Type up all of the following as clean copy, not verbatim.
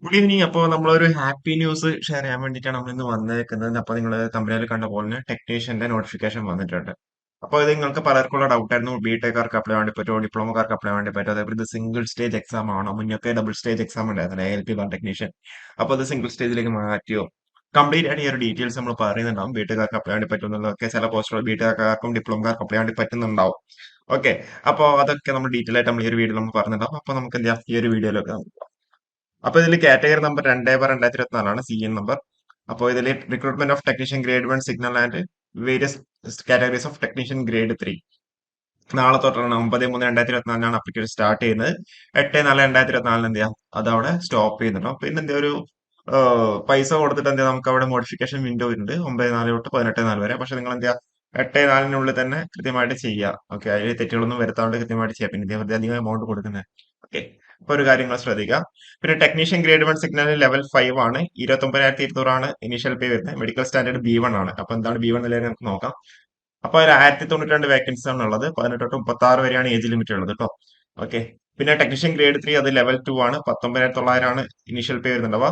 Good evening. അപ്പോൾ നമ്മളൊരു happy news share ചെയ്യാൻ വേണ്ടിയിട്ടാണ് നമ്മൾ ഇന്ന് വന്നേക്കുന്നത്. അപ്പോൾ നിങ്ങൾ തമ്പനയിൽ കണ്ട പോലെ ടെക്നീഷ്യന്റെ നോട്ടിഫിക്കേഷൻ വന്നിട്ടുണ്ട്. അപ്പോൾ ഇത് നിങ്ങൾക്ക് പലർക്കുള്ള ഡൗട്ട് ആയിരുന്നു. ബിടെക്കാർക്ക് അപ്ലൈ വേണ്ടി പറ്റുമോ, ഡിപ്ലോമക്കാർക്ക് അപ്ലൈ വേണ്ടി പറ്റുമോ, അതേപോലെ ഇത് സിംഗിൾ സ്റ്റേജ് എക്സാം ആണോ? മുന്നൊക്കെ ഡബിൾ സ്റ്റേജ് എക്സാം ഉണ്ടായിരുന്നു ALP ബാർ ടെക്നീഷ്യൻ. അപ്പോൾ അത് സിംഗിൾ സ്റ്റേജിലേക്ക് മാറ്റിയോ? കംപ്ലീറ്റ് ആയിട്ട് ഈ ഒരു ഡീറ്റെയിൽസ് നമ്മൾ പറയുന്നുണ്ടാവും. ബിടെക്കാർക്ക് അപ്ലൈ വേണ്ടി പറ്റുമെന്നുള്ളതൊക്കെ ചില പോസ്റ്റുകൾ ബിടെക്കാർക്കും ഡിപ്ലോമക്കാർക്കും അപ്ലൈ വേണ്ടി പറ്റുന്നുണ്ടാവും. ഓക്കെ, അപ്പോൾ അതൊക്കെ നമ്മൾ ഡീറ്റെയിൽ ആയിട്ട് നമ്മൾ ഈ ഒരു വീഡിയോയിൽ നമ്മൾ പറഞ്ഞിട്ടുണ്ടാവും. അപ്പോൾ നമുക്ക് എന്ത് ചെയ്യാം, ഈ ഒരു വീഡിയോയിലൊക്കെ അപ്പൊ ഇതിൽ കാറ്റഗറി നമ്പർ 2/2024 CN നമ്പർ. അപ്പോൾ ഇതിൽ recruitment of technician grade 1 signal and various categories of technician grade 3. നാളെ തൊട്ടാണ് 9/3/2024 അപ്ലിക്കേഷൻ സ്റ്റാർട്ട് ചെയ്യുന്നത്. 8/4/2024 എന്ത് ചെയ്യാം, അത് അവിടെ സ്റ്റോപ്പ് ചെയ്യുന്നുണ്ടാവും. പിന്നെ എന്താ ഒരു പൈസ കൊടുത്തിട്ട് എന്താ നമുക്ക് അവിടെ മോഡിഫിക്കേഷൻ വിൻഡോ ഉണ്ട് 9/4 തൊട്ട് 18/4 വരെ. പക്ഷെ നിങ്ങൾ എന്താ 8/4 തന്നെ കൃത്യമായിട്ട് ചെയ്യുക. ഓക്കെ, അതിൽ തെറ്റുകളൊന്നും വരുത്താണ്ട് കൃത്യമായിട്ട് ചെയ്യുക. പിന്നെ ഇതേ വെറുതെ അധികം എമൗണ്ട് കൊടുക്കുന്നത്. ഓക്കെ, അപ്പൊ ഒരു കാര്യങ്ങൾ ശ്രദ്ധിക്കുക. പിന്നെ ടെക്നീഷ്യൻ ഗ്രേഡ് 1 സിഗ്നൽ ലെവൽ 5 ആണ്. 29,200 ആണ് ഇനീഷ്യൽ പേ വരുന്നത്. മെഡിക്കൽ സ്റ്റാൻഡേർഡ് B1 ആണ്. അപ്പൊ എന്താണ് B1 എന്നുള്ളത് നമുക്ക് നോക്കാം. അപ്പൊ ഒരു 1092 വേക്കൻസി ആണ് ഉള്ളത്. 18 തൊട്ട് 36 വരെയാണ് ഏജ് ലിമിറ്റ് ഉള്ളത് കേട്ടോ. ഓക്കെ, പിന്നെ ടെക്നീഷ്യൻ ഗ്രേഡ് 3 അത് ലെവൽ 2 ആണ്. 19,900 ആണ് ഇനീഷ്യൽ പേ വരുന്നുണ്ടാവുക.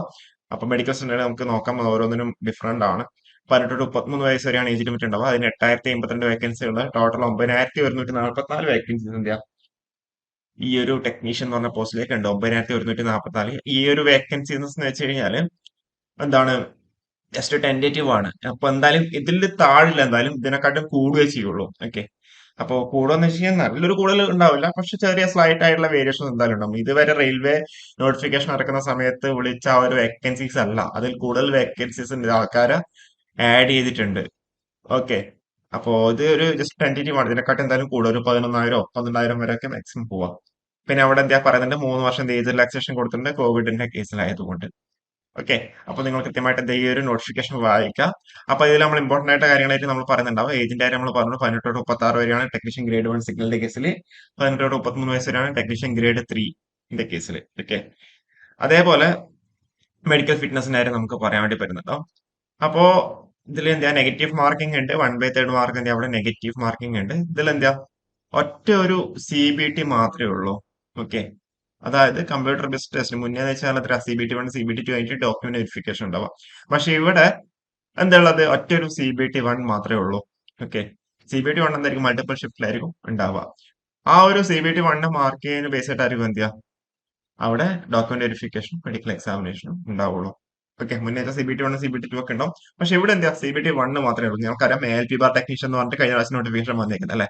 അപ്പൊ മെഡിക്കൽ സ്റ്റാൻഡേർഡ് നമുക്ക് നോക്കാം, ഓരോന്നിനും ഡിഫറെന്റ് ആണ്. 18 തൊട്ട് 33 വയസ്സ് വരെയാണ് ഏജ് ലിമിറ്റ് ഉണ്ടാവുക. അതിന് 8,082 വേക്കൻസി ഉള്ളത്. ടോട്ടൽ 9,144 വേക്കൻസീസ് എന്ത് ചെയ്യാം ഈ ഒരു ടെക്നീഷ്യൻ എന്ന് പറഞ്ഞ പോസ്റ്റിലേക്ക് ഉണ്ട്. 9,144. ഈ ഒരു വേക്കൻസീസ് എന്ന് വെച്ച് കഴിഞ്ഞാല് എന്താണ്, ജസ്റ്റ് ടെന്റേറ്റീവ് ആണ്. അപ്പൊ എന്തായാലും ഇതിൽ താഴില്ല, എന്തായാലും ഇതിനെക്കാട്ടും കൂടുകയേ ചെയ്യുള്ളൂ. ഓക്കെ, അപ്പോ കൂടുകയെന്ന് വെച്ച് കഴിഞ്ഞാൽ നല്ലൊരു കൂടുതൽ ഉണ്ടാവില്ല, പക്ഷെ ചെറിയ സ്ലൈറ്റ് ആയിട്ടുള്ള വേരിയേഷൻ എന്തായാലും ഉണ്ടാവും. ഇതുവരെ റെയിൽവേ നോട്ടിഫിക്കേഷൻ ഇറക്കുന്ന സമയത്ത് വിളിച്ച ആ ഒരു വേക്കൻസീസ് അല്ല, അതിൽ കൂടുതൽ വേക്കൻസീസ് ആൾക്കാരെ ആഡ് ചെയ്തിട്ടുണ്ട്. ഓക്കെ, അപ്പോ ഇത് ഒരു ജസ്റ്റ് ടെന്റേറ്റീവ് ആണ്. ഇതിനെക്കാട്ടും എന്തായാലും കൂടുതൽ ഒരു 11,000 12,000 വരെയൊക്കെ മാക്സിമം പോവാം. പിന്നെ അവിടെ എന്താ പറയുന്നുണ്ട്, 3 വർഷം ഏജ് റിലാക്സേഷൻ കൊടുത്തിട്ടുണ്ട് കോവിഡിന്റെ കേസിലായതുകൊണ്ട്. ഓക്കെ, അപ്പൊ നിങ്ങൾ കൃത്യമായിട്ട് എന്ത് ഈ ഒരു നോട്ടിഫിക്കേഷൻ വായിക്കാം. അപ്പൊ ഇതിൽ നമ്മൾ ഇമ്പോർട്ടന്റ് ആയിട്ട് കാര്യങ്ങളായിട്ട് നമ്മൾ പറയുന്നുണ്ടാവും. ഏജിന്റെ കാര്യം നമ്മൾ പറഞ്ഞു. 18 തൊട്ട് 36 വരെയാണ് ടെക്നീഷ്യൻ ഗ്രേഡ് 1 സിഗ്നലിന്റെ കേസിൽ. 18 തൊട്ട് 33 വയസ്സ് വരെയാണ് ടെക്നീഷ്യൻ ഗ്രേഡ് 3ന്റെ കേസിൽ. ഓക്കെ, അതേപോലെ മെഡിക്കൽ ഫിറ്റ്നസിന്റെ കാര്യം നമുക്ക് പറയാൻ വേണ്ടി പറ്റുന്നുണ്ടോ. അപ്പോ ഇതിൽ എന്താ നെഗറ്റീവ് മാർക്കിംഗ് ഉണ്ട്. 1/3 മാർക്ക് എന്താ അവിടെ നെഗറ്റീവ് മാർക്കിംഗ് ഉണ്ട്. ഇതിൽ എന്താ ഒറ്റ ഒരു CBT മാത്രമേ ഉള്ളൂ. ഓക്കെ, അതായത് കമ്പ്യൂട്ടർ ബേസ്ഡ് ടെസ്റ്റ്. മുന്നേ വെച്ചാൽ അത്ര CBT 1 CBT 2 ആയിട്ട് ഡോക്യുമെന്റ് വെരിഫിക്കേഷൻ ഉണ്ടാവാം. പക്ഷെ ഇവിടെ എന്താ ഉള്ളത്, ഒറ്റ ഒരു CBT 1 മാത്രമേ ഉള്ളൂ. ഓക്കെ, CBT 1 എന്തായിരിക്കും, മൾട്ടിപ്പിൾ ഷിഫ്റ്റിലായിരിക്കും ഉണ്ടാവുക. ആ ഒരു CBT 1 മാർക്ക് ചെയ്യുന്ന ബേസ് ആയിട്ടായിരിക്കും എന്ത് ചെയ്യുക, അവിടെ ഡോക്യുമെന്റ് വെരിഫിക്കേഷനും മെഡിക്കൽ എക്സാമിനേഷനും ഉണ്ടാവുള്ളൂ. ഓക്കെ, മുന്നേത്തെ CBT 1 CBT 2 ഒക്കെ ഉണ്ടാവും. പക്ഷെ ഇവിടെ എന്താ CBT 1 മാത്രമേ ഉള്ളൂ. നമുക്കറിയാം ALP ബാർ ടെക്നീഷ്യൻ എന്ന് പറഞ്ഞിട്ട് കഴിഞ്ഞ പ്രാവശ്യം നോട്ടിഫിക്കേഷൻ വന്നേക്കുന്നത് അല്ലെ.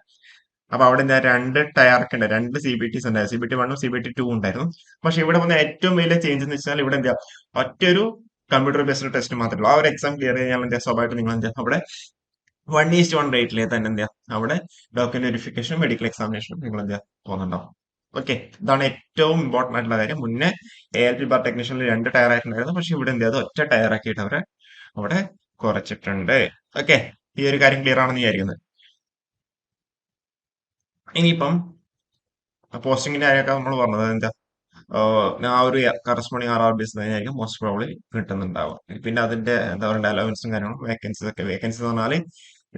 അപ്പൊ അവിടെ ഞാൻ രണ്ട് ടയർക്ക് ഉണ്ട്, രണ്ട് CBTs ഉണ്ടായിരുന്നു. CBT 1 CBT 2 ഉണ്ടായിരുന്നു. പക്ഷെ ഇവിടെ വന്ന ഏറ്റവും വലിയ ചേഞ്ച് എന്ന് വെച്ചാൽ ഇവിടെ എന്താ ഒറ്റൊരു കമ്പ്യൂട്ടർ ബേസ്ഡ് ടെസ്റ്റ് മാത്രമേ ഉള്ളൂ. ആ ഒരു എക്സാം ക്ലിയർ ചെയ്യാൻ എന്താ സ്വാഭാവികമായിട്ട് നിങ്ങൾ എന്താ അവിടെ 1:1 റേറ്റിലെ തന്നെ എന്താ അവിടെ ഡോക്യുമെന്റ് വെരിഫിക്കേഷനും മെഡിക്കൽ എക്സാമിനേഷനും നിങ്ങൾ എന്താ പോകുന്നുണ്ടാവും. ഓക്കെ, ഇതാണ് ഏറ്റവും ഇമ്പോർട്ടന്റ് ആയിട്ടുള്ള കാര്യം. മുന്നേ ALP ബാർ ടെക്നീഷ്യനിൽ രണ്ട് ടയർ ആയിട്ടുണ്ടായിരുന്നു. പക്ഷെ ഇവിടെ എന്താ അത് ഒറ്റ ടയർ ആക്കിയിട്ട് അവരെ അവിടെ കുറച്ചിട്ടുണ്ട്. ഓക്കെ, ഈ ഒരു കാര്യം ക്ലിയർ ആണെന്ന് വിചാരിക്കുന്നത്. ഇനിയിപ്പം പോസ്റ്റിങ്ങിന്റെ കാര്യമൊക്കെ നമ്മൾ പറഞ്ഞത് എന്താ, ആ ഒരു കറസ്പോണ്ടിങ് RRBs തന്നെയായിരിക്കും മോസ്റ്റ് പ്രോബ്ലി കിട്ടുന്നുണ്ടാവുക. പിന്നെ അതിന്റെ എന്താ പറയുക അലവൻസും കാര്യങ്ങളും വേക്കൻസീസ് ഒക്കെ. വേക്കൻസി എന്ന് പറഞ്ഞാൽ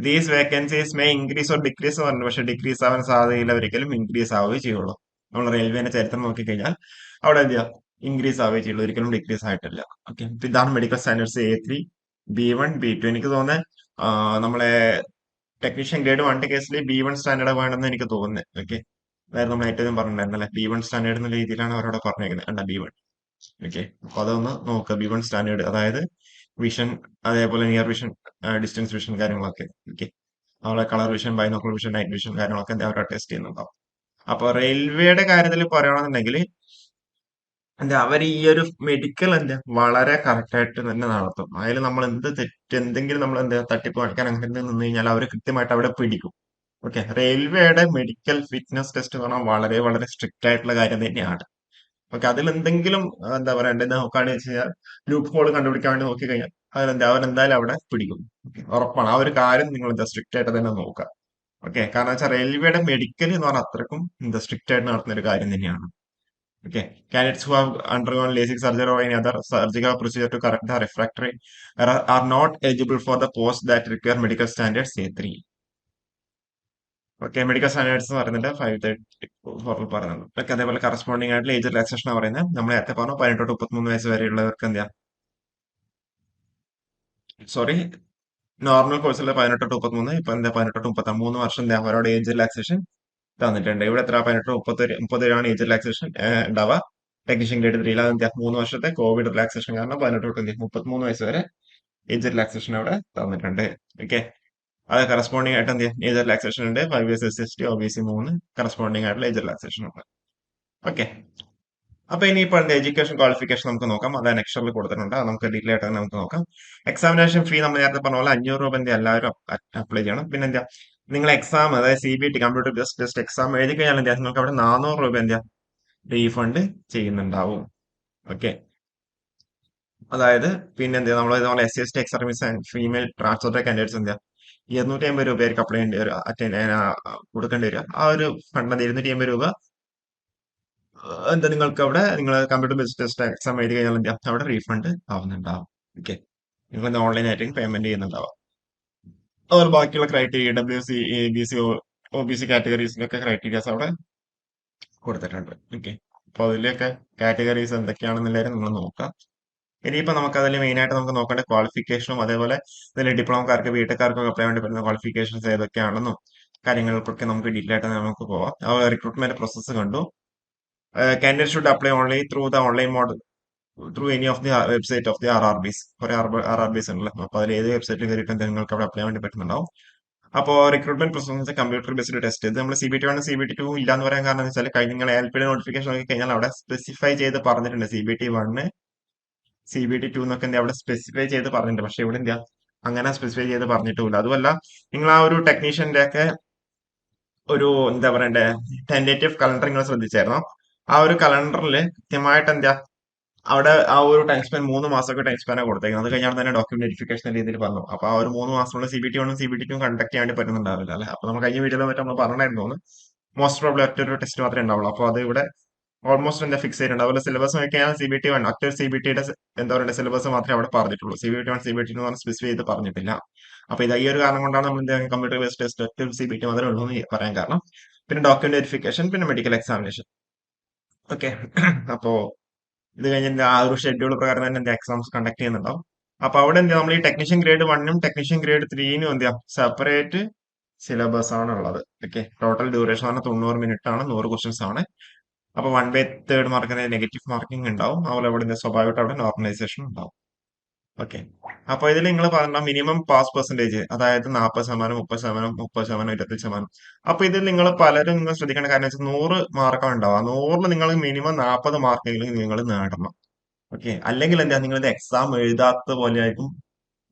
these vacancies may increase or decrease പറഞ്ഞു. പക്ഷെ ഡിക്രീസ് ആവാൻ സാധ്യതയില്ല, ഒരിക്കലും ഇൻക്രീസ് ആവുകയേ ചെയ്യുള്ളൂ. നമ്മൾ റെയിൽവേന്റെ ചരിത്രം നോക്കിക്കഴിഞ്ഞാൽ അവിടെ എന്ത് ചെയ്യാം, ഇൻക്രീസ് ആവുകയേ ചെയ്യുള്ളൂ, ഒരിക്കലും ഡിക്രീസ് ആയിട്ടില്ല. ഓക്കെ, ഇതാണ് medical standards A3 B1 B2. എനിക്ക് തോന്നുന്നത് നമ്മളെ ടെക്നീഷ്യൻ ഗ്രേഡ് 1 കേസിൽ B1 സ്റ്റാൻഡേർഡ് വേണമെന്ന് എനിക്ക് തോന്നുന്നത്. ഓക്കെ, അതായത് നമ്മൾ ഏറ്റവും പറഞ്ഞിട്ടുണ്ടായിരുന്നല്ലേ, B1 സ്റ്റാൻഡേർഡ് എന്ന രീതിയിലാണ് അവരോട് പറഞ്ഞേക്കുന്നത്. അല്ല B1. ഓക്കെ, അപ്പൊ അതൊന്ന് നോക്കുക. B1 സ്റ്റാൻഡേർഡ് അതായത് വിഷൻ, അതേപോലെ നിയർ വിഷൻ, ഡിസ്റ്റൻസ് വിഷൻ കാര്യങ്ങളൊക്കെ. ഓക്കെ, നമ്മളെ colour vision, binocular vision, night vision കാര്യങ്ങളൊക്കെ എന്താ അവരുടെ ടെസ്റ്റ് ചെയ്യുന്നുണ്ടാവും. അപ്പൊ റെയിൽവേയുടെ കാര്യത്തിൽ പറയുകയാണെന്നുണ്ടെങ്കിൽ എന്താ അവർ ഈ ഒരു മെഡിക്കൽ എന്താ വളരെ കറക്റ്റ് ആയിട്ട് തന്നെ നടത്തും. അതിൽ നമ്മൾ എന്ത് തെറ്റ് എന്തെങ്കിലും നമ്മൾ എന്താ തട്ടിപ്പ് കാണിക്കാൻ അങ്ങനെ നിന്ന് കഴിഞ്ഞാൽ അവർ കൃത്യമായിട്ട് അവിടെ പിടിക്കും. ഓക്കെ, റെയിൽവേയുടെ മെഡിക്കൽ ഫിറ്റ്നസ് ടെസ്റ്റ് എന്ന് പറഞ്ഞാൽ വളരെ വളരെ സ്ട്രിക്റ്റ് ആയിട്ടുള്ള കാര്യം തന്നെയാണ്. ഓക്കെ, അതിൽ എന്തെങ്കിലും എന്താ പറയാ നോക്കുകയാണെന്ന് വെച്ച് കഴിഞ്ഞാൽ ലൂപ്പ് ഹോൾ കണ്ടുപിടിക്കാൻ വേണ്ടി നോക്കി കഴിഞ്ഞാൽ അതിലെന്താ അവരെന്തായാലും അവിടെ പിടിക്കും. ഓക്കെ, ഉറപ്പാണ്. ആ ഒരു കാര്യം നിങ്ങൾ എന്താ സ്ട്രിക്റ്റ് ആയിട്ട് തന്നെ നോക്കുക. ഓക്കെ, കാരണം വെച്ചാൽ റെയിൽവേയുടെ മെഡിക്കൽ എന്ന് പറഞ്ഞാൽ അത്രക്കും എന്താ സ്ട്രിക്റ്റ് ആയിട്ട് നടത്തുന്ന ഒരു കാര്യം തന്നെയാണ്. Okay. Candidates who have undergone LASIK surgery or any other surgical procedure to correct the refractory error are not eligible for the post that require medical standards A3. Okay, medical standards പറയുന്നുണ്ട് 534 പറയുന്നുണ്ട്. Okay, അതേപോലെ corresponding ആയിട്ടുള്ള age relaxation പറയുന്നത് നമ്മൾ നേരത്തെ പറഞ്ഞു 18 തൊട്ട് 33 വയസ്സ് വരെയുള്ളവർക്ക് എന്താ, സോറി, നോർമൽ കോഴ്സിലെ 18 തൊട്ട് 33, ഇപ്പൊ എന്താ 18 തൊട്ട് 33 വർഷം എന്താ അവരോട് ഏജ് റിലാക്സേഷൻ തന്നിട്ടുണ്ട്. ഇവിടെ എത്ര 18 30 ഏജ് റിലാക്സേഷൻ ഉണ്ടാവുക. ടെക്നീഷ്യൻ ഗ്രേഡ് 3 അതെന്താ 3 വർഷത്തെ കോവിഡ് റിലാക്സേഷൻ കാരണം 18 തൊട്ട് 33 വയസ്സ് വരെ ഏജ് റിലാക്സേഷൻ അവിടെ തന്നിട്ടുണ്ട്. ഓക്കെ, അത് കറസ്പോണ്ടിങ് ആയിട്ട് എന്ത് ഏജ് റിലാക്സേഷൻ ഉണ്ട്. 5 years SST, OBC 3 കറസ്പോണ്ടിങ് ആയിട്ടുള്ള ഏജ് റിലാക്സേഷൻ ഉണ്ട്. ഓക്കെ, അപ്പൊ ഇനിയിപ്പോ എന്താ എഡ്യൂക്കേഷൻ ക്വാളിഫിക്കേഷൻ നമുക്ക് നോക്കാം. അത് നെക്സ്റ്റിൽ കൊടുത്തിട്ടുണ്ട്, അത് നമുക്ക് ഡീറ്റെയിൽ ആയിട്ട് തന്നെ നമുക്ക് നോക്കാം. എക്സാമിനേഷൻ ഫീ നമ്മൾ നേരത്തെ പറഞ്ഞ പോലെ 500 രൂപ എന്താ എല്ലാവരും അപ്ലൈ ചെയ്യണം. പിന്നെ എന്താ നിങ്ങൾ എക്സാം, അതായത് CBT computer based test exam എഴുതി കഴിഞ്ഞാൽ എന്താ നിങ്ങൾക്ക് അവിടെ 400 രൂപ എന്താ റീഫണ്ട് ചെയ്യുന്നുണ്ടാവും. ഓക്കെ, അതായത് പിന്നെ എന്താ നമ്മൾ ഇതുപോലെ SC ST ex service and female transgender candidates എന്താ 250 രൂപയായിരിക്കും അപ്ലൈ ചെയ്യേണ്ടി വരിക, കൊടുക്കേണ്ടി വരിക. ആ ഒരു ഫണ്ട് 250 രൂപ എന്താ നിങ്ങൾക്ക് അവിടെ നിങ്ങൾ കമ്പ്യൂട്ടർ ബേസ്ഡ് ടെസ്റ്റ് എക്സാം എഴുതി കഴിഞ്ഞാൽ എന്താ അവിടെ റീഫണ്ട് ആവുന്നുണ്ടാവും. ഓക്കെ, നിങ്ങൾ ഓൺലൈൻ ആയിട്ട് പേയ്മെന്റ് ചെയ്യുന്നുണ്ടാവും. അതുപോലെ ബാക്കിയുള്ള ക്രൈറ്റീരിയ WC, ABC, OBC കാറ്റഗറീസിലൊക്കെ ക്രൈറ്റീരിയാസ് അവിടെ കൊടുത്തിട്ടുണ്ട്. ഓക്കെ, അപ്പൊ അതിലൊക്കെ കാറ്റഗറീസ് എന്തൊക്കെയാണെന്നുള്ളത് നിങ്ങൾ നോക്കാം. ഇനിയിപ്പോ നമുക്ക് അതിൽ മെയിൻ ആയിട്ട് നമുക്ക് നോക്കേണ്ട ക്വാളിഫിക്കേഷനും അതേപോലെ ഇതിൽ ഡിപ്ലോമക്കാർക്ക് ബിടെക്കാർക്കൊക്കെ അപ്ലൈ വേണ്ടി വരുന്ന ക്വാളിഫിക്കേഷൻസ് ഏതൊക്കെയാണെന്നും കാര്യങ്ങൾക്കൊക്കെ നമുക്ക് ഡീറ്റെയിൽ ആയിട്ട് നമുക്ക് പോവാം. റിക്രൂട്ട്മെന്റ് പ്രോസസ്സ് കണ്ടു. Candidate should apply only through the online mode through any of the website of the RRBs. കുറെ RRBs ഉണ്ടല്ലോ, അപ്പൊ അതിൽ ഏത് വെബ്സൈറ്റിൽ കയറിയിട്ട് നിങ്ങൾക്ക് അവിടെ അപ്ലൈ വേണ്ടി പറ്റുന്നുണ്ടാവും. അപ്പോൾ recruitment process computer based test, ഇത് നമ്മൾ CBT 1 CBT 2 ഇല്ലാന്ന് പറയാൻ കാരണം എന്ന് വെച്ചാൽ നിങ്ങൾ LPD നോട്ടിഫിക്കേഷൻ നോക്കി കഴിഞ്ഞാൽ അവിടെ സ്പെസിഫൈ ചെയ്ത് പറഞ്ഞിട്ടുണ്ട് CBT 1, CBT 2 എന്നൊക്കെ എന്താ അവിടെ സ്പെസിഫൈ ചെയ്ത് പറഞ്ഞിട്ടുണ്ട്. പക്ഷെ ഇവിടെ എന്താ അങ്ങനെ സ്പെസിഫൈ ചെയ്ത് പറഞ്ഞിട്ടുമില്ല. അതുമല്ല, നിങ്ങൾ ആ ഒരു ടെക്നീഷ്യന്റെ ഒക്കെ ഒരു എന്താ പറയണ്ടേ ടെന്റേറ്റീവ് കലണ്ടർ നിങ്ങൾ ശ്രദ്ധിച്ചായിരുന്നോ? ആ ഒരു കലണ്ടറിൽ കൃത്യമായിട്ട് എന്താ അവിടെ ആ ഒരു ടൈം സ്പാൻ 3 മാസമൊക്കെ ടൈം സ്പാനാണ് കൊടുത്തേക്കുന്നത്. അത് കഴിഞ്ഞാൽ തന്നെ ഡോക്യുമെന്റ് വെരിഫിക്കേഷൻ രീതിയിൽ പറഞ്ഞു. അപ്പൊ ആ ഒരു 3 മാസമുള്ള CBT 1 CBT 2 കണ്ടക്ട് ചെയ്യാൻ വേണ്ടി പറ്റുന്നുണ്ടാവില്ല അല്ലെ? അപ്പൊ നമ്മൾ കഴിഞ്ഞ വീഡിയോയിൽ മറ്റും നമ്മൾ പറഞ്ഞിരുന്നു മോസ്റ്റ് പ്രോബ്ലി ഒറ്റ ഒരു ടെസ്റ്റ് മാത്രമേ ഉണ്ടാവുള്ളൂ. അപ്പൊ അത് ഇവിടെ ഓൾമോസ്റ്റ് എന്താ ഫിക്സ് ചെയ്തിട്ടുണ്ട്. അതുപോലെ സിലബസ് നോക്കിയാൽ CBT 1 ഒറ്റ CBTയുടെ എന്താ പറയുക സിലബസ് മാത്രമേ അവിടെ പറഞ്ഞിട്ടുള്ളൂ. CBT 1 CBT 2 എന്ന് പറഞ്ഞ് സ്പെസിഫൈ ചെയ്ത് പറഞ്ഞിട്ടില്ല. അപ്പൊ ഇത് ഈ ഒരു കാരണം കൊണ്ടാണ് നമ്മൾ എന്താ കമ്പ്യൂട്ടർ ബേസ്ഡ് ടെസ്റ്റ് ഒറ്റ CBT മാത്രമേ ഉള്ളൂ എന്ന് പറയാൻ കാരണം. പിന്നെ ഡോക്യുമെന്റ് വെരിഫിക്കേഷൻ, പിന്നെ മെഡിക്കൽ എക്സാമിനേഷൻ. ഓക്കെ, അപ്പോ ഇത് കഴിഞ്ഞ ആ ഒരു ഷെഡ്യൂൾ പ്രകാരം തന്നെ എന്താ എക്സാംസ് കണ്ടക്ട് ചെയ്യുന്നുണ്ടാവും. അപ്പൊ അവിടെ എന്താ നമ്മൾ ഈ ടെക്നീഷ്യൻ ഗ്രേഡ് 1 ടെക്നീഷ്യൻ ഗ്രേഡ് 3 എന്താ സെപ്പറേറ്റ് സിലബസ് ആണ് ഉള്ളത്. ഓക്കെ, ടോട്ടൽ ഡ്യൂറേഷൻ ആണ് 90 മിനിറ്റ് ആണ്, 100 ക്വസ്റ്റ്യൻസ് ആണ്. അപ്പൊ 1/3 മാർക്കിന് നെഗറ്റീവ് മാർക്കിംഗ് ഉണ്ടാവും. അതുപോലെ അവിടെ സ്വാഭാവികമായിട്ട് അവിടെ നോർമലൈസേഷൻ ഉണ്ടാവും. ഓക്കെ, അപ്പൊ ഇതിൽ നിങ്ങൾ പറഞ്ഞ മിനിമം പാസ് പെർസെന്റേജ്, അതായത് 40%, 30%, 30%, 25%. അപ്പൊ ഇതിൽ നിങ്ങൾ പലരും നിങ്ങൾ ശ്രദ്ധിക്കേണ്ട കാര്യം വെച്ചാൽ 100 മാർക്കാണ് ഉണ്ടാവുക. 100 നിങ്ങൾ മിനിമം 40 മാർക്കെങ്കിലും നിങ്ങൾ നേടണം. ഓക്കെ, അല്ലെങ്കിൽ എന്താ നിങ്ങൾ ഇത് എക്സാം എഴുതാത്ത പോലെ ആയിരിക്കും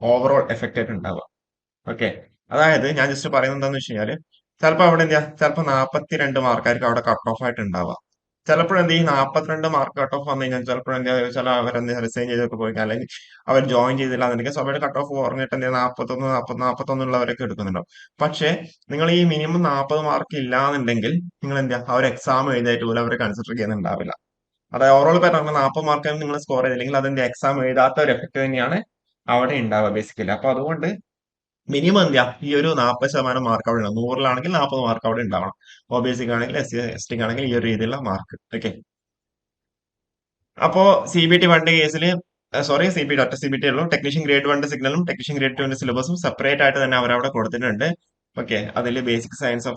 ഓവറോൾ എഫക്റ്റ് ആയിട്ട് ഉണ്ടാവുക. ഓക്കെ, അതായത് ഞാൻ ജസ്റ്റ് പറയുന്നത് എന്താണെന്ന് വെച്ച് കഴിഞ്ഞാല് ചിലപ്പോൾ അവിടെ എന്താ ചിലപ്പോൾ 42 മാർക്കായിരിക്കും അവിടെ കട്ട് ഓഫ് ആയിട്ട് ഉണ്ടാവുക. ചിലപ്പോഴെന്താ ഈ 42 മാർക്ക് കട്ട് ഓഫ് വന്നു കഴിഞ്ഞാൽ ചിലപ്പോഴെന്താ ചില അവരെന്താ റിസൈൻ ചെയ്തൊക്കെ പോയി അല്ലെങ്കിൽ അവർ ജോയിൻ ചെയ്തില്ല എന്നുണ്ടെങ്കിൽ സഭയുടെ കട്ട് ഓഫ് കുറഞ്ഞിട്ട് എന്താ 41, 40, 41 എടുക്കുന്നുണ്ടാവും. പക്ഷേ നിങ്ങൾ ഈ മിനിമം 40 മാർക്ക് ഇല്ലാന്നുണ്ടെങ്കിൽ നിങ്ങൾ എന്താ ആ ഒരു എക്സാം എഴുതായിട്ട് പോലും അവർ കൺസിഡർ ചെയ്യുന്നുണ്ടാവില്ല. അതായത് ഓവറോൾ പറഞ്ഞാൽ 40 മാർക്ക് നിങ്ങൾ സ്കോർ ചെയ്തില്ലെങ്കിൽ അതിന്റെ എക്സാം എഴുതാത്ത ഒരു എഫക്ട് തന്നെയാണ് അവിടെ ഉണ്ടാവുക ബേസിക്കലി. അപ്പൊ അതുകൊണ്ട് മിനിമം എന്താ ഈ ഒരു 40% മാർക്ക് അവിടെ ഉണ്ടാവും. 100-ലാണെങ്കിൽ 40 മാർക്ക് അവിടെ ഉണ്ടാവണം. OBC ആണെങ്കിൽ SC ST ആണെങ്കിൽ ഈ ഒരു രീതിയിലുള്ള മാർക്ക്. ഓക്കെ, അപ്പോ CBT 1 കേസിൽ സോറി CBT ഒറ്റ CBT ഉള്ളൂ. ടെക്നീഷ്യൻ ഗ്രേഡ് 1 സിഗ്നലും ടെക്നീഷ്യൻ ഗ്രേഡ് 2 സിലബസും സെപ്പറേറ്റ് ആയിട്ട് തന്നെ അവരവിടെ കൊടുത്തിട്ടുണ്ട്. ഓക്കെ, അതിൽ ബേസിക് സയൻസ്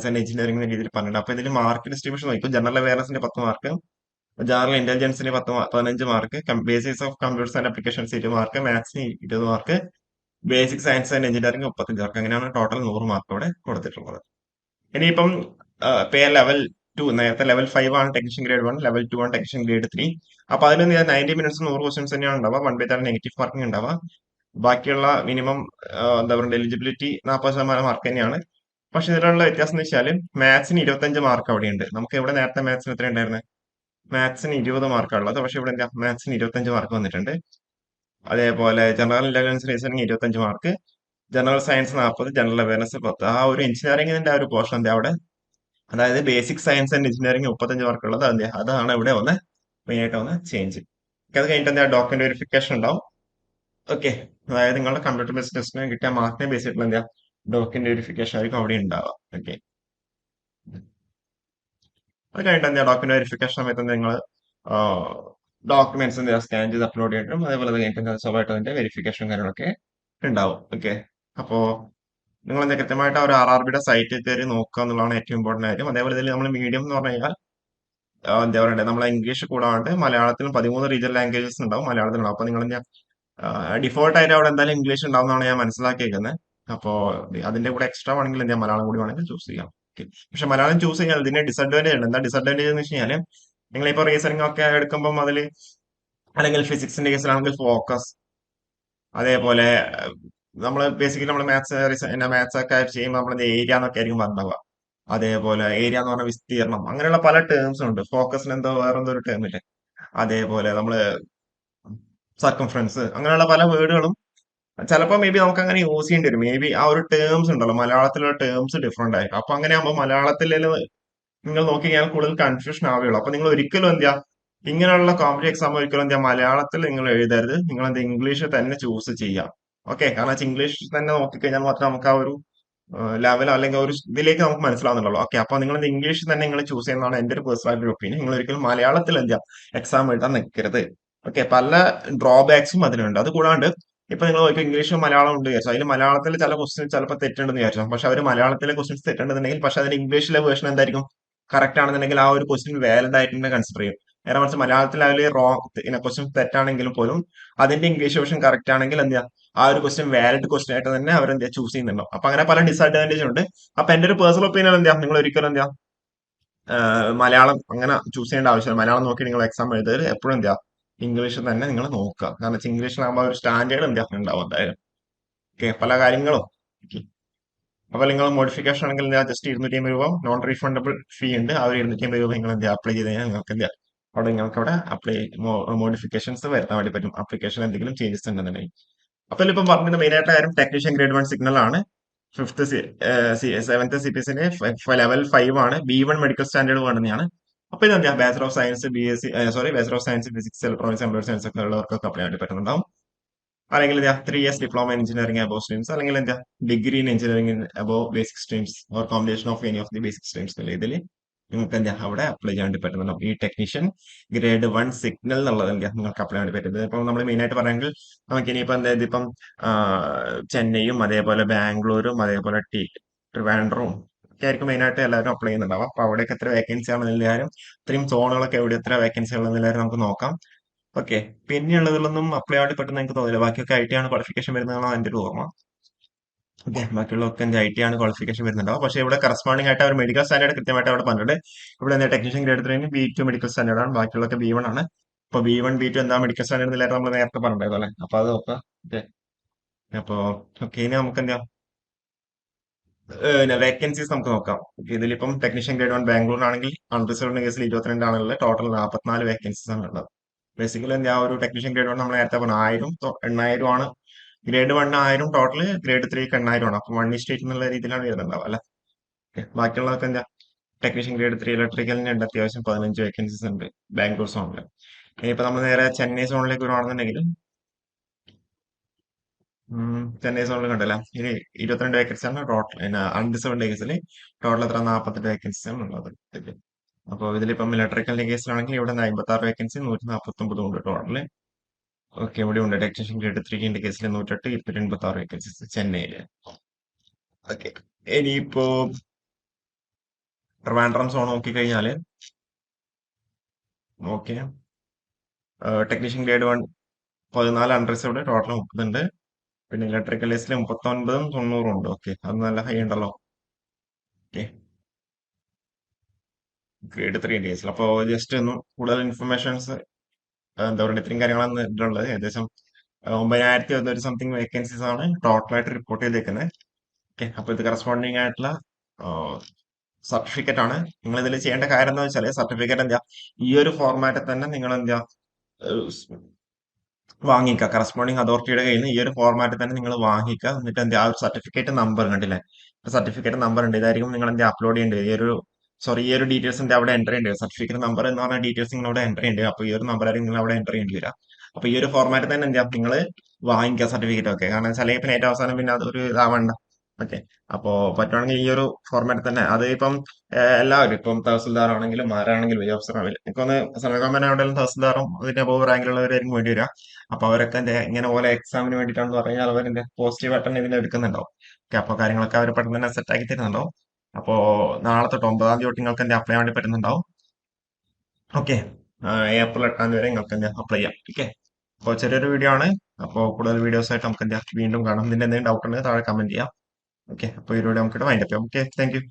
ആൻഡ് എഞ്ചിനീയറിംഗ് എന്ന രീതിയിൽ പറഞ്ഞിട്ടുണ്ട്. അപ്പൊ ഇതിൽ മാർക്ക് ഡിസ്ട്രിബ്യൂഷൻ നോക്കും. ജനറൽ അവയർനെസിന് 10 മാർക്ക്, ജനറൽ ഇന്റലിജൻസിന് 15 mark, basics of computers and applications 20 mark, മാത്സിന് 20 mark, basic science and engineering 35 mark. അങ്ങനെയാണ് ടോട്ടൽ 100 മാർക്ക് അവിടെ കൊടുത്തിട്ടുള്ളത്. ഇനിയിപ്പം പേ ലെവൽ 2, നേരത്തെ ലെവൽ 5 ആണ് ടെക്നീഷ്യൻ ഗ്രേഡ് 1, ലെവൽ 2 ആണ് ടെക്നീഷ്യൻ ഗ്രേഡ് 3. അപ്പൊ അതിൽ 90 മിനിറ്റ്സ് 100 ക്വസ്റ്റ്യൻസ് തന്നെയാണ് ഉണ്ടാവുക. 1/3 നെഗറ്റീവ് മാർക്കിംഗ് ഉണ്ടാവുക. ബാക്കിയുള്ള മിനിമം എന്താ പറയുക എലിജിബിലിറ്റി 40% മാർക്ക് തന്നെയാണ്. പക്ഷെ ഇതിലുള്ള വ്യത്യാസം എന്ന് വെച്ചാൽ മാത്സിന് 25 മാർക്ക് അവിടെയുണ്ട്. നമുക്ക് ഇവിടെ നേരത്തെ മാത്സിന് എത്ര ഉണ്ടായിരുന്നത്? മാത്സിന് 20 മാർക്കാണ് ഉള്ളത്. പക്ഷെ ഇവിടെ എന്താ മാത്സിന് 25 മാർക്ക് വന്നിട്ടുണ്ട്. അതേപോലെ general intelligence reasoning 25 mark, general science 40, general awareness 10. ആ ഒരു എഞ്ചിനീയറിംഗിന്റെ ആ ഒരു പോർഷൻ എന്താ അവിടെ, അതായത് basic science and engineering 35 mark ഉള്ളത് എന്താ അതാണ് ഇവിടെ വന്ന് മെയിൻ ആയിട്ട് വന്ന് ചേഞ്ച്. അത് കഴിഞ്ഞിട്ട് എന്താ ഡോക്യുമെന്റ് വെരിഫിക്കേഷൻ ഉണ്ടാവും. ഓക്കെ, അതായത് നിങ്ങളുടെ കമ്പ്യൂട്ടർ ബേസ്ഡ് ടെസ്റ്റിന് കിട്ടിയ മാർക്കിനെ ബേസ് ചെയ്തിട്ടുള്ള എന്താ ഡോക്യുമെന്റ് വെരിഫിക്കേഷൻ ആയിരിക്കും അവിടെ ഉണ്ടാവുക. ഓക്കെ, അത് കഴിഞ്ഞിട്ട് എന്താ ഡോക്യുമെന്റ് വെരിഫിക്കേഷൻ സമയത്ത് നിങ്ങൾ ഡോക്യുമെന്റ്സ് എന്താ സ്കാൻ ചെയ്ത് അപ്ലോഡ് ചെയ്തിട്ടും അതേപോലെ അത് കഴിഞ്ഞിട്ട് സ്വാഭാവികമായിട്ട് അതിന്റെ വെരിഫിക്കേഷൻ കാര്യങ്ങളൊക്കെ ഉണ്ടാവും. ഓക്കെ, അപ്പോ നിങ്ങൾ എന്താ കൃത്യമായിട്ട് ആ ഒരു RRBയുടെ സൈറ്റിൽ കയറി നോക്കുക എന്നുള്ളതാണ് ഏറ്റവും ഇമ്പോർട്ടന്റ് കാര്യം. അതേപോലെ ഇതിൽ നമ്മൾ മീഡിയം എന്ന് പറഞ്ഞു കഴിഞ്ഞാൽ എന്താ പറയണ്ടേ, നമ്മളെ ഇംഗ്ലീഷ് കൂടാണ്ട് മലയാളത്തിലും 13 റീജിയൽ ലാംഗ്വേജസ് ഉണ്ടാവും, മലയാളത്തിലുണ്ടാവും. അപ്പൊ നിങ്ങൾ ഡിഫോൾട്ട് ആയിട്ട് അവിടെ എന്തായാലും ഇംഗ്ലീഷ് ഉണ്ടാവുന്നതാണ് ഞാൻ മനസ്സിലാക്കിയിരിക്കുന്നത്. അപ്പോ അതിന്റെ കൂടെ എക്സ്ട്രാ വേണമെങ്കിൽ എന്താ മലയാളം കൂടി വേണമെങ്കിൽ ചൂസ് ചെയ്യാം. Okay. പക്ഷെ മലയാളം ചൂസ് ചെയ്യാൻ ഇതിന്റെ ഡിസഡ്വാൻറ്റേജ് ഉണ്ട്. എന്താ ഡിസഡ്വാൻറ്റേജ് എന്ന് വെച്ച് കഴിഞ്ഞാൽ നിങ്ങളിപ്പോ റീസണിംഗ് ഒക്കെ എടുക്കുമ്പോൾ അതിൽ, അല്ലെങ്കിൽ ഫിസിക്സിന്റെ കേസിലാണെങ്കിൽ ഫോക്കസ്, അതേപോലെ നമ്മൾ ബേസിക്കലി നമ്മൾ മാത്സ് ഒക്കെ ചെയ്യുമ്പോൾ നമ്മൾ ഏരിയ എന്നൊക്കെ ആയിരിക്കും പറഞ്ഞിട്ടുണ്ടാവുക. അതേപോലെ ഏരിയ എന്ന് പറഞ്ഞ വിസ്തീർണം, അങ്ങനെയുള്ള പല ടേംസും ഉണ്ട്. ഫോക്കസിന് എന്തോ വേറെന്തോ ഒരു ടേം ഇല്ലേ, അതേപോലെ നമ്മള് സർക്കംഫറൻസ്, അങ്ങനെയുള്ള പല വേർഡുകളും ചിലപ്പോൾ മേ ബി നമുക്ക് അങ്ങനെ യൂസ് ചെയ്യേണ്ടി വരും. മേ ബി ആ ഒരു ടേംസ് ഉണ്ടല്ലോ, മലയാളത്തിലുള്ള ടേംസ് ഡിഫറെന്റ് ആയിരിക്കും. അപ്പൊ അങ്ങനെ ആകുമ്പോൾ മലയാളത്തിൽ നിങ്ങൾ നോക്കി കഴിഞ്ഞാൽ കൂടുതൽ കൺഫ്യൂഷൻ ആവുകയുള്ളൂ. അപ്പൊ നിങ്ങൾ ഒരിക്കലും എന്താ ഇങ്ങനെയുള്ള കോമ്പറ്റീവ് എക്സാം ഒരിക്കലും എന്താ മലയാളത്തിൽ നിങ്ങൾ എഴുതരുത്. നിങ്ങൾ എന്താ ഇംഗ്ലീഷ് തന്നെ ചൂസ് ചെയ്യാം. ഓക്കെ, കാരണം വെച്ചാൽ ഇംഗ്ലീഷ് തന്നെ നോക്കിക്കഴിഞ്ഞാൽ മാത്രമേ നമുക്ക് ആ ഒരു ലെവൽ അല്ലെങ്കിൽ ഒരു ഇതിലേക്ക് നമുക്ക് മനസ്സിലാവുന്നുള്ളൂ. ഓക്കെ, അപ്പൊ നിങ്ങൾ ഇംഗ്ലീഷ് തന്നെ നിങ്ങൾ ചൂസ് ചെയ്യുന്നതാണ് എന്റെ ഒരു പേഴ്സണൽ ആയിട്ട് ഒപ്പീനിയൻ. നിങ്ങൾ ഒരിക്കലും മലയാളത്തിൽ എന്താ എക്സാം എഴുതാൻ നിൽക്കരുത്. ഓക്കെ, പല ഡ്രോബാക്സും അതിനുണ്ട്. അത് കൂടാണ്ട് ഇപ്പൊ നിങ്ങൾ നോക്കിയാൽ ഇംഗ്ലീഷും മലയാളം ഉണ്ട് വിചാരിച്ചു, അതിൽ മലയാളത്തിൽ ചില ക്വസ്റ്റ്യൻസ് ചിലപ്പോൾ തെറ്റുണ്ടെന്ന് വിചാരിച്ചു. പക്ഷെ അവർ മലയാളത്തിലെ ക്വസ്റ്റ്യൻസ് തെറ്റുണ്ടെന്നുണ്ടെങ്കിൽ പക്ഷെ അതിന്റെ ഇംഗ്ലീഷിലെ വേർഷൻ എന്തായിരിക്കും കറക്റ്റ് ആണെന്നുണ്ടെങ്കിൽ ആ ഒരു ക്വസ്റ്റ്യൻ വാലിഡ് ആയിട്ട് തന്നെ കൺസിഡർ ചെയ്യും. നേരെ മറിച്ച് മലയാളത്തിൽ അതിൽ റോങ് ക്വസ്റ്റ്യൻ തെറ്റാണെങ്കിലും പോലും അതിന്റെ ഇംഗ്ലീഷ് വേർഷൻ കറക്റ്റ് ആണെങ്കിൽ എന്താ ആ ഒരു ക്വസ്റ്റ്യൻ വാലിഡ് ക്വസ്റ്റ്യൻ ആയിട്ട് തന്നെ അവർ എന്താ ചൂസ് ചെയ്യുന്നുണ്ടോ. അപ്പൊ അങ്ങനെ പല ഡിസഡ്വാൻറ്റേജ് ഉണ്ട്. അപ്പൊ എന്റെ ഒരു പേഴ്സണൽ ഒപ്പീനിയൻ എന്താ, നിങ്ങൾ ഒരിക്കലും എന്താ മലയാളം അങ്ങനെ ചൂസ് ചെയ്യേണ്ട ആവശ്യമില്ല. മലയാളം നോക്കി നിങ്ങൾ എക്സാം എഴുതരുത്. എപ്പോഴും എന്താ ഇംഗ്ലീഷ് തന്നെ നിങ്ങൾ നോക്കുക. കാരണം വെച്ചാൽ ഇംഗ്ലീഷിലാകുമ്പോൾ ഒരു സ്റ്റാൻഡേർഡ് എന്താ ഉണ്ടാവും എന്തായാലും. ഓക്കെ, പല കാര്യങ്ങളും. ഓക്കെ, അപ്പൊ നിങ്ങൾ മോഡിഫിക്കേഷൻ ആണെങ്കിൽ എന്താ ജസ്റ്റ് 250 രൂപ നോൺ റീഫണ്ടബിൾ ഫീ ഉണ്ട്. ആ ഒരു 250 രൂപ നിങ്ങൾ എന്താ അപ്ലൈ ചെയ്ത് കഴിഞ്ഞാൽ നിങ്ങൾക്ക് എന്താ അവിടെ നിങ്ങൾക്ക് അവിടെ അപ്ലൈ മോഡിഫിക്കേഷൻസ് വരുത്താൻ വേണ്ടി പറ്റും. ആപ്ലിക്കേഷൻ എന്തെങ്കിലും ചേഞ്ചസ് ഉണ്ടെന്നുണ്ടെങ്കിൽ. അപ്പൊ ഇതിലിപ്പം പറഞ്ഞത് മെയിൻ ആയിട്ട് കാര്യം ടെക്നീഷ്യൻ ഗ്രേഡ് 1 സിഗ്നൽ ആണ്. ഫിഫ്ത്ത് സെവൻത്ത് CPCന് ലെവൽ 5 ആണ്. B1 മെഡിക്കൽ സ്റ്റാൻഡേർഡ് വേണ്ടുന്നതാണ്. അപ്പൊ ഇതെന്താ bachelor of science BSc, sorry, bachelor of science physics electronics computer science ഒക്കെ ഉള്ളവർക്കൊക്കെ അപ്ലൈ വേണ്ടി പറ്റുന്നുണ്ടാവും. അല്ലെങ്കിൽ എന്താ 3 years diploma in engineering above streams, അല്ലെങ്കിൽ എന്താ degree in engineering above basic streams or combination of any of the basic streams അല്ലേ ഇതിൽ നിങ്ങൾക്ക് എന്താ അവിടെ അപ്ലൈ ചെയ്യാൻ വേണ്ടി പറ്റുന്നുണ്ടാവും. ഈ ടെക്നീഷ്യൻ ഗ്രേഡ് 1 സിഗ്നൽ എന്നുള്ളത് എന്താ നിങ്ങൾക്ക് അപ്ലൈ ചെയ്യാൻ വേണ്ടി പറ്റുന്നത്. ഇപ്പം നമ്മൾ മെയിൻ ആയിട്ട് പറയുമെങ്കിൽ നമുക്ക് ഇനിയിപ്പോൾ എന്താ ഇതിപ്പം ചെന്നൈയും അതേപോലെ ബാംഗ്ലൂരും അതേപോലെ ട്രിവാൻഡ്രവും ഒക്കെ ആയിരിക്കും മെയിൻ ആയിട്ട് എല്ലാവരും അപ്ലൈ ചെയ്യുന്നുണ്ടാവും. അപ്പൊ അവിടെയൊക്കെ എത്ര വേക്കൻസി ആണെന്നുള്ള കാര്യം, ഇത്രയും സോണുകളൊക്കെ എവിടെ എത്ര വേക്കൻസി ഉള്ളതെന്നുള്ള കാര്യം നമുക്ക് നോക്കാം. ഓക്കെ, പിന്നെയുള്ളതിലൊന്നും അപ്ലൈ ആയിട്ട് പെട്ടെന്ന് എനിക്ക് തോന്നില്ല. ബാക്കിയൊക്കെ IT ആണ് ക്വാളിഫിക്കേഷൻ വരുന്നതാണ് എന്റെ ഒരു ഓർമ്മ. ഓക്കെ, ബാക്കിയുള്ളതൊക്കെ എന്റെ IT ആണ് ക്വാളിഫിക്കേഷൻ വരുന്നുണ്ടാവും. പക്ഷേ ഇവിടെ കറസ്പോണ്ടിങ് ആയിട്ട് അവർ മെഡിക്കൽ സ്റ്റാൻഡേർഡ് കൃത്യമായിട്ട് അവിടെ പറഞ്ഞിട്ടുണ്ട്. ഇവിടെ എന്താ technician grade 3 B2 medical standard ആണ്, ബാക്കിയുള്ളതൊക്കെ B1 ആണ്. അപ്പൊ B1 B2 എന്താ മെഡിക്കൽ സ്റ്റാൻഡേർഡ് എന്നില്ലായിരുന്നു നമ്മൾ നേരത്തെ പറഞ്ഞിട്ടുണ്ടായിരുന്നു അല്ലേ. അപ്പൊ അത് നോക്കാം. ഓക്കെ, അപ്പൊ ഓക്കെ, ഇനി നമുക്ക് എന്താ വേക്കൻസീസ് നമുക്ക് നോക്കാം. ഓക്കെ, ഇതിലിപ്പം ടെക്നീഷ്യൻ ഗ്രേഡ് 1 ബാംഗ്ലൂർ ആണെങ്കിൽ അൺറിസർവ്ഡ് കേസിൽ 22 ആണുള്ളത്. ടോട്ടൽ 44 വേക്കൻസീസ് ആണ് ഉള്ളത്. ബേസിക്കലി എന്താ ഒരു ടെക്നീഷ്യൻ ഗ്രേഡ് 1 നമ്മൾ നേരത്തെ പറഞ്ഞ 1000 8,000 ആണ്. ഗ്രേഡ് 1 1000 ടോട്ടൽ, ഗ്രേഡ് 3 8,000 ആണ്. അപ്പൊ 1:8 എന്നുള്ള രീതിയിലാണ് വരുന്നുണ്ടാവുക അല്ലെ. Okay. ബാക്കിയുള്ളതൊക്കെ എന്താ ടെക്നീഷ്യൻ ഗ്രേഡ് 3 ഇലക്ട്രിക്കലിന് ഉണ്ട്, അത്യാവശ്യം 15 വേക്കൻസീസ് ഉണ്ട് ബാംഗ്ലൂർ സോണിൽ. ഇനിയിപ്പോ നമ്മൾ നേരെ ചെന്നൈ സോണിലേക്ക് വരുവാണെന്നുണ്ടെങ്കിൽ ചെന്നൈ സോണിൽ കണ്ടല്ല, ഇനി 22 വേക്കൻസി ആണ് ടോട്ടൽ. പിന്നെ അൺറിസർവ്ഡ് കേസിൽ ടോട്ടൽ എത്ര 48 വേക്കൻസി ആണ് ഉള്ളത്. അപ്പോൾ ഇതിലിപ്പം ഇലക്ട്രിക്കലിന്റെ കേസിലാണെങ്കിൽ ഇവിടെ 56 വേക്കൻസി 149 ഉണ്ട് ടോട്ടല്. ഓക്കെ, ഇവിടെ ഉണ്ട് ടെക്നീഷ്യൻ ഗ്രേഡ് 3 കേസിൽ 108 286 വേക്കൻസീസ് ചെന്നൈയില്. ഓക്കെ, ഇനിയിപ്പോ ട്രിവാൻഡ്രം സോൺ നോക്കിക്കഴിഞ്ഞാല് okay, technician grade 1 14 unreserved total 30 ഉണ്ട്. പിന്നെ ഇലക്ട്രിക്കൽ കേസിൽ 39 90 ഉണ്ട്. ഓക്കെ, അത് നല്ല ഹൈ ഉണ്ടല്ലോ. ഓക്കെ, ഗ്രേഡ് 3 കേസിൽ അപ്പോൾ ജസ്റ്റ് ഒന്ന് കൂടുതൽ ഇൻഫർമേഷൻസ് എന്താ പറയുക ഇത്രയും കാര്യങ്ങളാണ് ഇതിലുള്ളത്. ഏകദേശം 9,000 സംതിങ് വേക്കൻസീസ് ആണ് ടോട്ടലായിട്ട് റിപ്പോർട്ട് ചെയ്തേക്കുന്നത്. ഓക്കെ, അപ്പൊ ഇത് കറസ്പോണ്ടിങ് ആയിട്ടുള്ള സർട്ടിഫിക്കറ്റ് ആണ്. നിങ്ങൾ ഇതിൽ ചെയ്യേണ്ട കാര്യം എന്താ വെച്ചാൽ സർട്ടിഫിക്കറ്റ് എന്താ ഈ ഒരു ഫോർമാറ്റിൽ തന്നെ നിങ്ങൾ എന്താ വാങ്ങിക്കുക. കറസ്പോണ്ടിങ് അതോറിറ്റിയുടെ കയ്യിൽ നിന്ന് ഈ ഒരു ഫോർമാറ്റിൽ തന്നെ നിങ്ങൾ വാങ്ങിക്കുക. എന്നിട്ട് എന്താ ആ ഒരു സർട്ടിഫിക്കറ്റ് നമ്പർ കണ്ടില്ലേ, സർട്ടിഫിക്കറ്റ് നമ്പർ ഉണ്ട്, ഇതായിരിക്കും നിങ്ങൾ എന്താ അപ്ലോഡ് ചെയ്യേണ്ടത്. ഈ ഒരു ഡീറ്റെയിൽസിന്റെ അവിടെ എൻ്റർ ചെയ്യേണ്ടി വരും. സർട്ടിഫിക്കറ്റ് നമ്പർ എന്ന് പറഞ്ഞ ഡീറ്റെയിൽസ് നിങ്ങൾ അവിടെ എൻ്റർ ചെയ്യേണ്ടി വരും. അപ്പൊ ഈ ഒരു നമ്പർ ആയിരിക്കും നിങ്ങൾ അവിടെ എൻ്റർ ചെയ്യേണ്ടി വരിക. അപ്പൊ ഈ ഒരു ഫോർമാറ്റിൽ തന്നെ എന്താ നിങ്ങൾ വാങ്ങിക്കുക സർട്ടിഫിക്കറ്റ് ഒക്കെ. കാരണം വെച്ചാൽ പിന്നെ ഏറ്റവും അവസാനം പിന്നെ അതൊരു ഇതാവണ്ട. ഓക്കെ. അപ്പോ പറ്റുവാണെങ്കിൽ ഈ ഒരു ഫോർമാറ്റ് തന്നെ അത് ഇപ്പം എല്ലാവരും ഇപ്പം തഹസിൽദാർ ആണെങ്കിലും ആരാണെങ്കിലും ഈ ഓഫീസർ ആണെങ്കിലും എനിക്കൊന്ന് സെൻട്രൽ ഗവൺമെന്റ് ആണെങ്കിലും തഹസിൽദാറും അതിന്റെ അബോവ് റാങ്കിലുള്ളവരായിരിക്കും വേണ്ടി വരിക. അപ്പൊ അവരൊക്കെ ഇങ്ങനെ പോലെ എക്സാമിന് വേണ്ടിയിട്ടാണെന്ന് പറഞ്ഞാൽ അവരുടെ പോസിറ്റീവ് അറ്റൻഡ് ഇതിനെ എടുക്കുന്നുണ്ടാവും. ഓക്കെ. അപ്പൊ കാര്യങ്ങളൊക്കെ അവർ പെട്ടെന്ന് തന്നെ സെറ്റ് ആക്കി തരുന്നുണ്ടാവും. അപ്പോ നാളെ തൊട്ട് 9-ാം തീയതി തൊട്ട് നിങ്ങൾക്ക് എന്റെ അപ്ലൈ വേണ്ടി പറ്റുന്നുണ്ടാവും. ഓക്കെ. ഏപ്രിൽ 8-ാം തീയതി വരെ നിങ്ങൾക്ക് എന്താ അപ്ലൈ ചെയ്യാം. ഓക്കെ. അപ്പോൾ ചെറിയൊരു വീഡിയോ ആണ്. അപ്പോൾ കൂടുതൽ വീഡിയോസ് ആയിട്ട് നമുക്ക് എന്താ വീണ്ടും കാണാം. ഇതിന്റെ എന്തെങ്കിലും ഡൗട്ട് ഉണ്ടെങ്കിൽ താഴെ കമന്റ് ചെയ്യാം. ഓക്കെ. അപ്പോൾ ഈ വീഡിയോ നമുക്ക് വൈൻഡപ്പ് ചെയ്യാം. ഓക്കെ. Thank you.